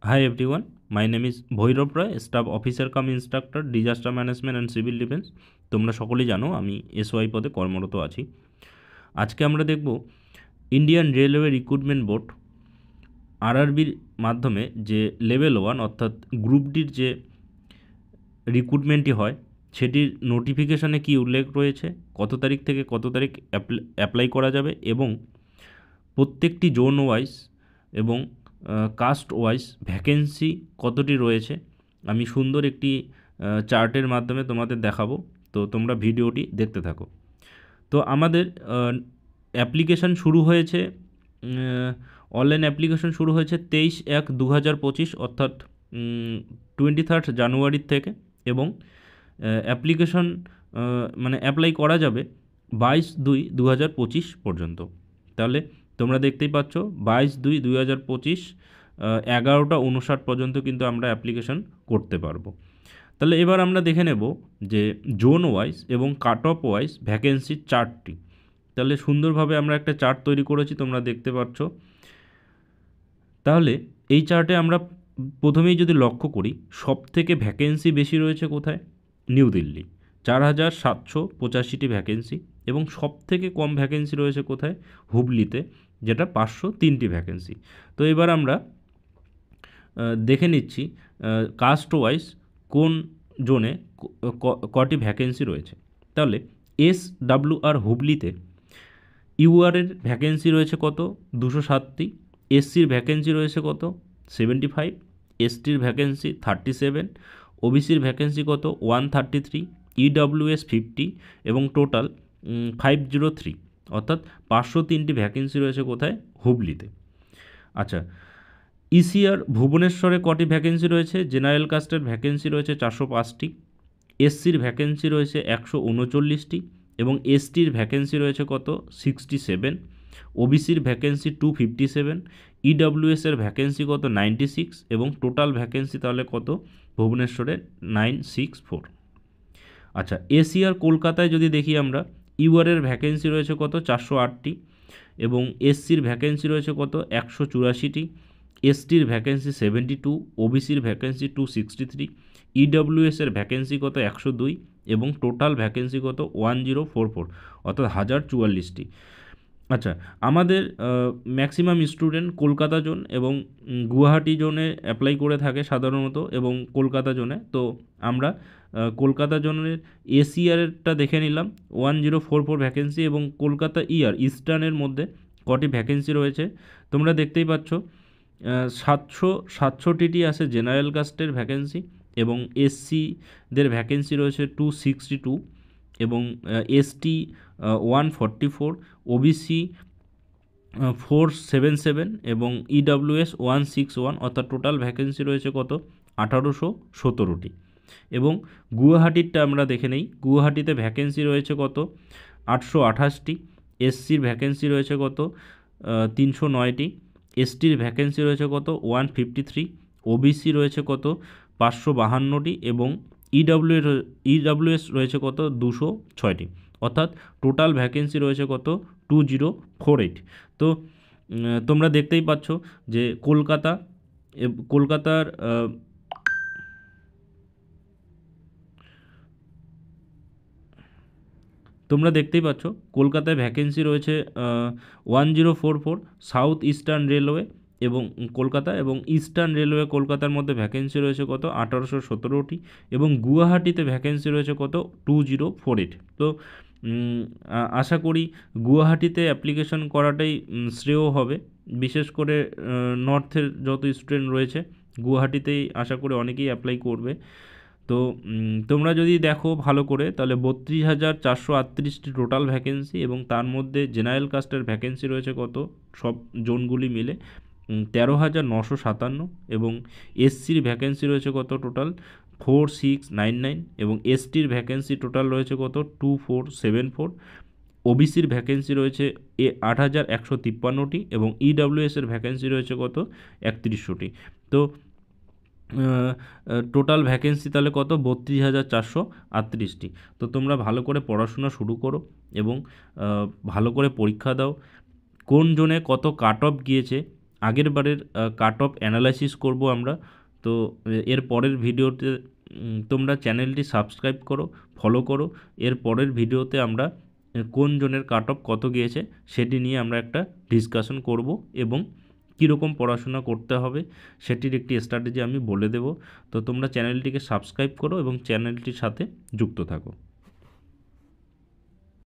Hi everyone, my name is Bhairab Roy, staff officer cum instructor disaster management and civil defence. তোমরা সকলেই জানো আমি SY পদে কর্মরত আছি। আজকে আমরা দেখব ইন্ডিয়ান রেলওয়ে রিক্রুটমেন্ট বোর্ড আরআরবির মাধ্যমে যে লেভেল 1 অর্থাৎ গ্রুপ ডির যে রিক্রুটমেন্টটি হয় সেটির নোটিফিকেশনে কী উল্লেখ রয়েছে, কত তারিখ থেকে কত তারিখ অ্যাপ্লাই করা যাবে এবং প্রত্যেকটি জোন ওয়াইজ এবং কাস্ট ওয়াইজ ভ্যাকেন্সি কতটি রয়েছে আমি সুন্দর একটি চার্টের মাধ্যমে তোমাদের দেখাবো। তো তোমরা ভিডিওটি দেখতে থাকো। তো আমাদের অ্যাপ্লিকেশান শুরু হয়েছে, অনলাইন অ্যাপ্লিকেশন শুরু হয়েছে 23/1/2025 অর্থাৎ 23 জানুয়ারির থেকে এবং অ্যাপ্লিকেশন মানে অ্যাপ্লাই করা যাবে 22/2/2025 পর্যন্ত। তাহলে তোমরা দেখতেই পাচ্ছ 22/2/2025 11:59 পর্যন্ত কিন্তু আমরা অ্যাপ্লিকেশন করতে পারবো। তাহলে এবার আমরা দেখে নেব যে জোন ওয়াইজ এবং কাট অফ ওয়াইজ ভ্যাকেন্সির চার্টটি। তাহলে সুন্দরভাবে আমরা একটা চার্ট তৈরি করেছি, তোমরা দেখতে পাচ্ছ। তাহলে এই চার্টে আমরা প্রথমেই যদি লক্ষ্য করি, সব থেকে ভ্যাকেন্সি বেশি রয়েছে কোথায়? নিউ দিল্লি, 4785টি ভ্যাকেন্সি। এবং সব থেকে কম ভ্যাকেন্সি রয়েছে কোথায়? হুবলিতে, যেটা 503টি ভ্যাকেন্সি। তো এবার আমরা দেখে নিচ্ছি কাস্ট ওয়াইজ কোন জোনে কটি ভ্যাকেন্সি রয়েছে। তাহলে SWR হুবলিতে ইউআরের ভ্যাকেন্সি রয়েছে কত? 207টি। এসসির ভ্যাকেন্সি রয়েছে কত? 75। এসটির ভ্যাকেন্সি 37। ওবিসির ভ্যাকেন্সি কত? 133। ইডব্লিউএস 50 এবং টোটাল 503, অর্থাৎ 503টি ভ্যাকেন্সি রয়েছে কোথায়? হুবলিতে। আচ্ছা, ইসিআর ভুবনেশ্বরে কটি ভ্যাকেন্সি রয়েছে? জেনারেল কাস্টের ভ্যাকেন্সি রয়েছে 405টি। এসসির ভ্যাকেন্সি রয়েছে 139টি এবং এসটির ভ্যাকেন্সি রয়েছে কত? 67। ওবিসির ভ্যাকেন্সি 257। ইডব্লিউএসের ভ্যাকেন্সি কত? 96 এবং টোটাল ভ্যাকেন্সি তাহলে কত? ভুবনেশ্বরে 964। আচ্ছা, এসিআর কলকাতায় যদি দেখি আমরা, ইউআরের ভ্যাকেন্সি রয়েছে কত? 408টি এবং এসসির ভ্যাকেন্সি রয়েছে কত? 184টি। এসটির ভ্যাকেন্সি 72, ওবিসির ভ্যাকেন্সি 263, ইডব্লিউএসের ভ্যাকেন্সি কত? 102 এবং টোটাল ভ্যাকেন্সি কত? 1044, অর্থাৎ 1044টি। আচ্ছা, আমাদের ম্যাক্সিমাম স্টুডেন্ট কলকাতা জোন এবং গুয়াহাটি জোনে অ্যাপ্লাই করে থাকে সাধারণত এবং কলকাতা জোনে। তো আমরা কলকাতা জোনের এসিআরটা দেখে নিলাম, 1044 ভ্যাকেন্সি এবং কলকাতা ইস্টার্নের মধ্যে কটি ভ্যাকেন্সি রয়েছে তোমরা দেখতেই পাচ্ছ। 767টি আছে জেনারেল কাস্টের ভ্যাকেন্সি এবং এসসিদের ভ্যাকেন্সি রয়েছে 262 এবং এসটি 144, ওবিসি 477 এবং ইডব্লিউএস 161, অর্থাৎ টোটাল ভ্যাকেন্সি রয়েছে কত? 1817টি। এবং গুয়াহাটিরটা আমরা দেখে নেই, গুয়াহাটিতে ভ্যাকেন্সি রয়েছে কত? 828টি। এসসির ভ্যাকেন্সি রয়েছে কত? 309টি। এসটির ভ্যাকেন্সি রয়েছে কত? 153। ওবিসি রয়েছে কত? 552টি এবং ইডব্লিউএস রয়েছে কত? 206টি, অর্থাৎ টোটাল ভ্যাকেন্সি রয়েছে কত? 2048। তো তোমরা দেখতেই পাচ্ছ যে কলকাতার তোমরা দেখতেই পাচ্ছ কলকাতায় ভ্যাকেন্সি রয়েছে 1044 সাউথ ইস্টার্ন রেলওয়ে এবং কলকাতা এবং ইস্টার্ন রেলওয়ে কলকাতার মধ্যে ভ্যাকেন্সি রয়েছে কত? 1817টি এবং গুয়াহাটিতে ভ্যাকেন্সি রয়েছে কত? 2048। তো আশা করি গুয়াহাটিতে অ্যাপ্লিকেশন করাটাই শ্রেয় হবে, বিশেষ করে নর্থের যত স্টুডেন্ট রয়েছে গুয়াহাটিতেই আশা করি অনেকেই অ্যাপ্লাই করবে। তো তোমরা যদি দেখো ভালো করে, তাহলে 32,438টি টোটাল ভ্যাকেন্সি এবং তার মধ্যে জেনারেল কাস্টের ভ্যাকেন্সি রয়েছে কত? সব জোনগুলি মিলে 13,957 এবং এসসির ভ্যাকেন্সি রয়েছে কত? টোটাল 4699 এবং এসটির ভ্যাকেন্সি টোটাল রয়েছে কত? 2474। ওবিসির ভ্যাকেন্সি রয়েছে 8,153টি এবং ইডব্লিউএসের ভ্যাকেন্সি রয়েছে কত? 3100টি। তো টোটাল ভ্যাকেন্সি তাহলে কত? 32,438টি। তো তোমরা ভালো করে পড়াশোনা শুরু করো এবং ভালো করে পরীক্ষা দাও। কোন জোনে কত কাট অফ গিয়েছে আগের বারের কাট অফ অ্যানালাইসিস করব আমরা। তো এর পরের ভিডিওতে তোমরা চ্যানেলটি সাবস্ক্রাইব করো, ফলো করো। এর পরের ভিডিওতে আমরা কোন জনের কাট অফ কত গিয়েছে সেটি নিয়ে আমরা একটা ডিসকাশন করব এবং কীরকম পড়াশোনা করতে হবে সেটির একটি স্ট্র্যাটেজি আমি বলে দেব। তো তোমরা চ্যানেলটিকে সাবস্ক্রাইব করো এবং চ্যানেলটির সাথে যুক্ত থাকো।